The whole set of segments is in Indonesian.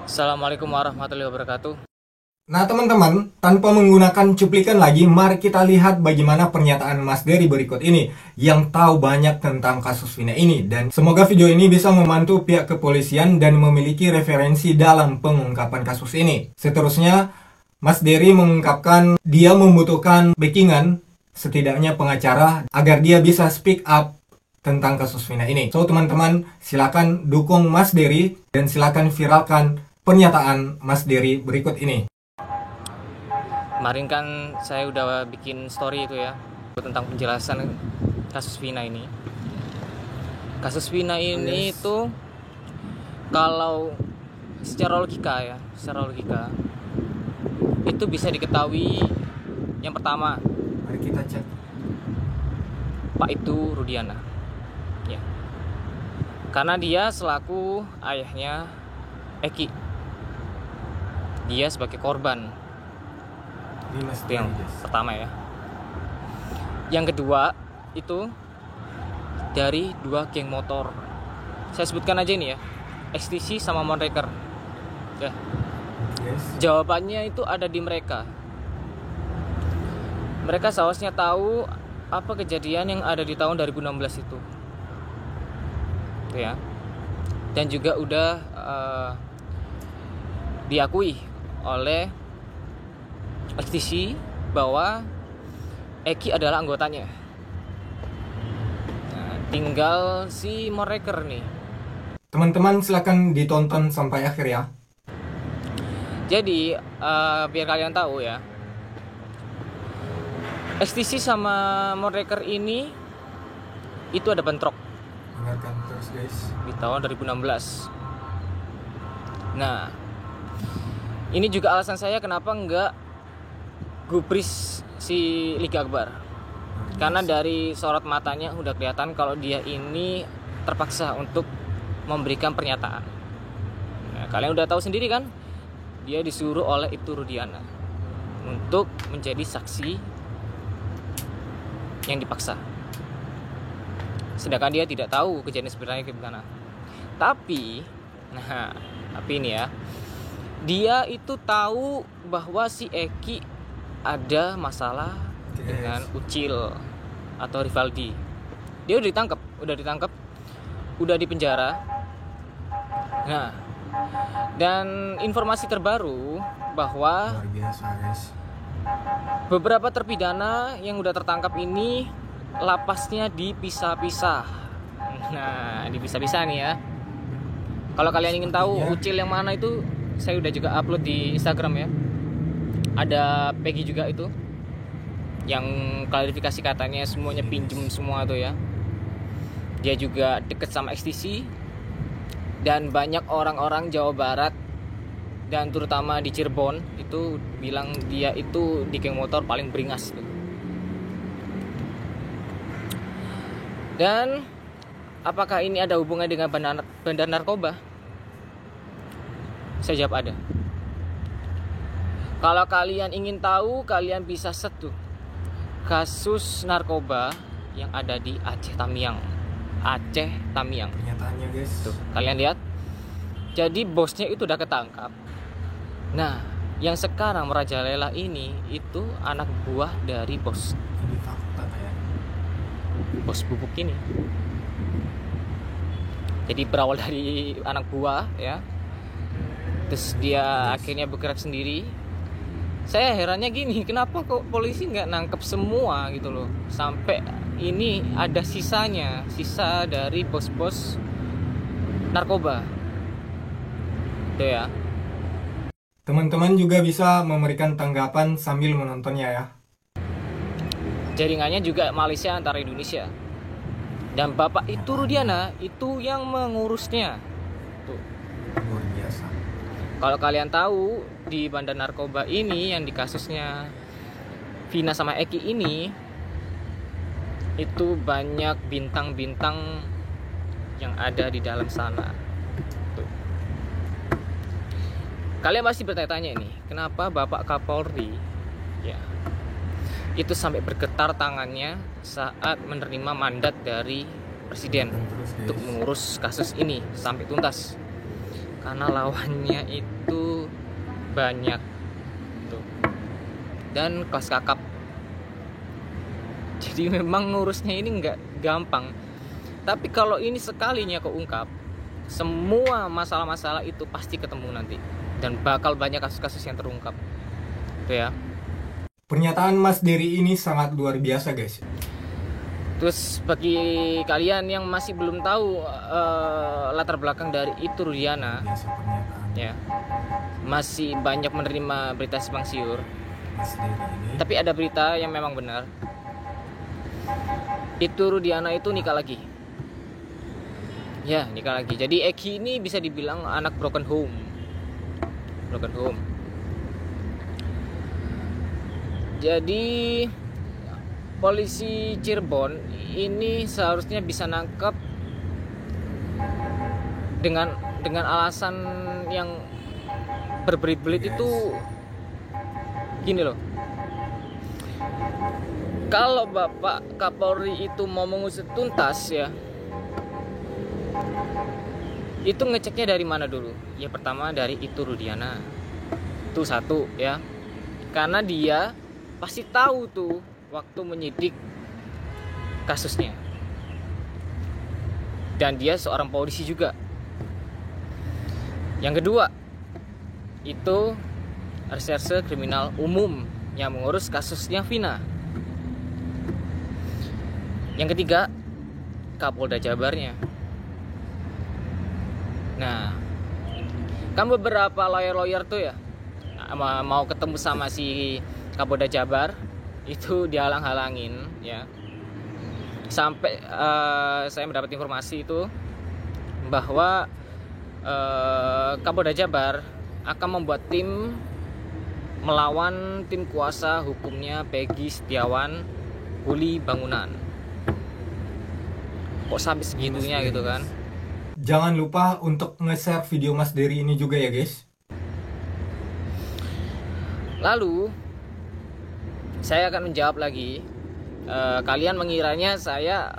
Assalamualaikum warahmatullahi wabarakatuh. Nah teman-teman, tanpa menggunakan cuplikan lagi, mari kita lihat bagaimana pernyataan Mas Dery berikut ini yang tahu banyak tentang kasus Vina ini. Dan semoga video ini bisa membantu pihak kepolisian dan memiliki referensi dalam pengungkapan kasus ini. Seterusnya, Mas Dery mengungkapkan dia membutuhkan backingan, setidaknya pengacara, agar dia bisa speak up tentang kasus Vina ini. So teman-teman, silakan dukung Mas Dery dan silakan viralkan pernyataan Mas Dery berikut ini. Kemarin kan saya udah bikin story itu ya tentang penjelasan kasus Vina ini. Kasus Vina ini itu kalau secara logika itu bisa diketahui yang pertama, Mari kita cek. Pak itu Rudiana. Ya. Karena dia selaku ayahnya Eki. Dia sebagai korban. Itu yang pertama ya. Yang kedua itu dari dua geng motor. Saya sebutkan aja ini ya, XTC sama Monreker. Ya. Jawabannya itu ada di mereka. Mereka seharusnya tahu apa kejadian yang ada di tahun 2016 itu. Ya. Dan juga udah diakui oleh XTC bahwa Eki adalah anggotanya. Nah, tinggal si Monreker nih. Teman-teman silakan ditonton sampai akhir ya. Jadi biar kalian tahu ya, XTC sama Monreker ini itu ada bentrok. Dengarkan terus guys. Di tahun 2016. Nah, ini juga alasan saya kenapa enggak gubris si Liga Akbar. Karena dari sorot matanya udah kelihatan kalau dia ini terpaksa untuk memberikan pernyataan. Nah, kalian udah tahu sendiri kan, dia disuruh oleh Ibtu Rudiana untuk menjadi saksi yang dipaksa. Sedangkan dia tidak tahu kejadian sebenarnya gimana. Tapi ini ya, dia itu tahu bahwa si Eki ada masalah dengan Ucil atau Rivaldi. Dia udah ditangkap, udah dipenjara. Nah, dan informasi terbaru bahwa Luar biasa guys. beberapa terpidana yang udah tertangkap ini lapasnya dipisah-pisah. Nah, dipisah-pisah nih ya. Kalau kalian ingin tahu Ucil yang mana itu, saya udah juga upload di Instagram ya. Ada Peggy juga itu yang klarifikasi katanya semuanya pinjem semua tuh ya. Dia juga deket sama XTC. Dan banyak orang-orang Jawa Barat dan terutama di Cirebon itu bilang dia itu di geng motor paling beringas tuh. Dan apakah ini ada hubungannya dengan bandar narkoba? Saya jawab ada. Kalau kalian ingin tahu, kalian bisa search tuh kasus narkoba yang ada di Aceh Tamiang. Pernyataannya guys. Tuh, kalian lihat. Jadi bosnya itu udah ketangkap. Nah, yang sekarang merajalela ini itu anak buah dari bos. Ini fakta ya. Bos bubuk ini. Jadi berawal dari anak buah ya. Terus dia akhirnya bergerak sendiri. Saya herannya gini, kenapa kok polisi nggak nangkep semua gitu loh. Sampai ini ada sisa dari bos-bos narkoba. Itu ya. Teman-teman juga bisa memberikan tanggapan sambil menontonnya ya. Jaringannya juga Malaysia antara Indonesia. Dan Bapak itu Rudiana itu yang mengurusnya. Tuh. Luar biasa. Kalau kalian tahu di bandar narkoba ini yang di kasusnya Vina sama Eki ini itu banyak bintang-bintang yang ada di dalam sana. Tuh. Kalian pasti bertanya-tanya ini, kenapa Bapak Kapolri ya itu sampai bergetar tangannya saat menerima mandat dari Presiden untuk mengurus kasus ini sampai tuntas. karena lawannya itu banyak tuh, dan kelas kakap. Jadi memang ngurusnya ini nggak gampang. Tapi kalau ini sekalinya keungkap, semua masalah-masalah itu pasti ketemu nanti, dan bakal banyak kasus-kasus yang terungkap. Itu ya. Pernyataan Mas Dery ini sangat luar biasa, guys. Terus bagi kalian yang masih belum tahu latar belakang dari Itu Rudiana, Biasa pernyataan ya, masih banyak menerima berita simpang siur. Mas Dery ini. Tapi ada berita yang memang benar. Itu Rudiana itu nikah lagi. Ya, nikah lagi. Jadi Eki ini bisa dibilang anak broken home. Broken home. Jadi polisi Cirebon ini seharusnya bisa nangkep dengan alasan yang berbelit-belit. Yes. Itu gini loh. Kalau Bapak Kapolri itu mau mengusut tuntas ya, itu ngeceknya dari mana dulu? Ya pertama dari Itu Rudiana. Itu satu ya. Karena dia pasti tahu tuh waktu menyidik kasusnya. Dan dia seorang polisi juga. Yang kedua, itu Reserse Kriminal Umum yang mengurus kasusnya Vina. Yang ketiga, Kapolda Jabarnya. Nah, kan beberapa lawyer-lawyer tuh ya mau ketemu sama si Kapolda Jabar, itu dihalang-halangin ya. Sampai saya mendapat informasi itu bahwa Kapolda Jabar akan membuat tim melawan tim kuasa hukumnya Peggy Setiawan Kuli Bangunan. Kok sampai segitunya gitu kan? Jangan lupa untuk nge-share video Mas Dery ini juga ya, guys. Lalu saya akan menjawab lagi. Kalian mengiranya saya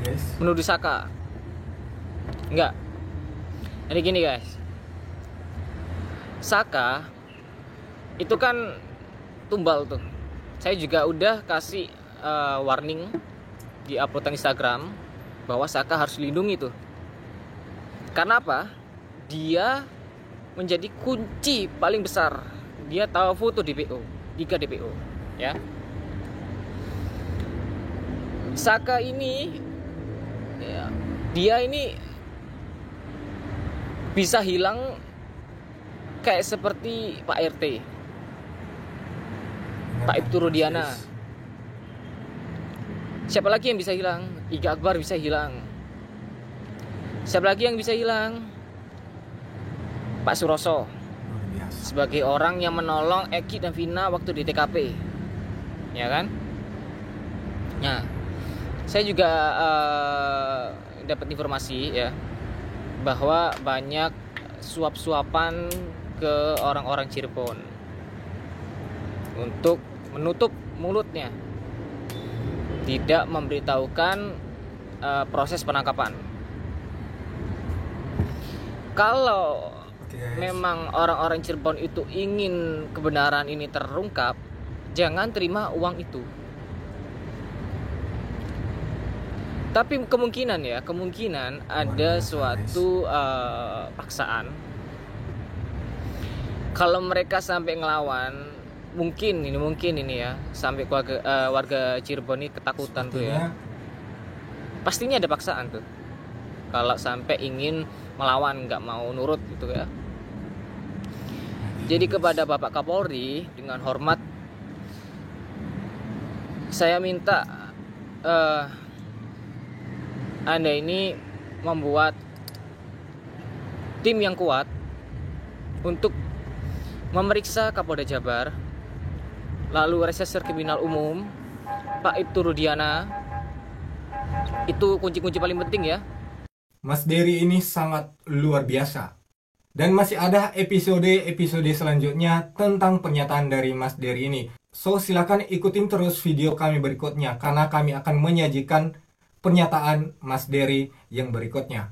Yes. menuduh Saka? Enggak. Jadi gini guys, Saka itu kan tumbal tuh. Saya juga udah kasih warning di uploadan Instagram bahwa Saka harus dilindungi tuh. Karena apa? Dia menjadi kunci paling besar. Dia tahu foto DPO, 3 DPO, ya. Saka ini, ya, dia ini bisa hilang kayak seperti Pak RT, Pak Itu Rudiana. Siapa lagi yang bisa hilang? Iga Akbar bisa hilang. Siapa lagi yang bisa hilang? Pak Suroso, Luar biasa. sebagai orang yang menolong Eki dan Vina waktu di TKP, ya kan? Nah, saya juga dapat informasi ya bahwa banyak suap-suapan ke orang-orang Cirebon untuk menutup mulutnya, tidak memberitahukan proses penangkapan. Kalau Oke, guys. memang orang-orang Cirebon itu ingin kebenaran ini terungkap, jangan terima uang itu. Tapi kemungkinan ada biasa, suatu paksaan. Kalau mereka sampai ngelawan, mungkin ini ya, sampai warga Cirebon ini ketakutan tuh ya. Pastinya ada paksaan tuh. Kalau sampai ingin melawan, nggak mau nurut gitu ya. Jadi kepada Bapak Kapolri dengan hormat, saya minta Anda ini membuat tim yang kuat untuk memeriksa Kapolda Jabar, lalu Reserse Kriminal Umum, Pak Itu Rudiana. Itu kunci-kunci paling penting ya. Mas Dery ini sangat luar biasa. Dan masih ada episode selanjutnya tentang pernyataan dari Mas Dery ini. So, silakan ikutin terus video kami berikutnya karena kami akan menyajikan pernyataan Mas Dery yang berikutnya.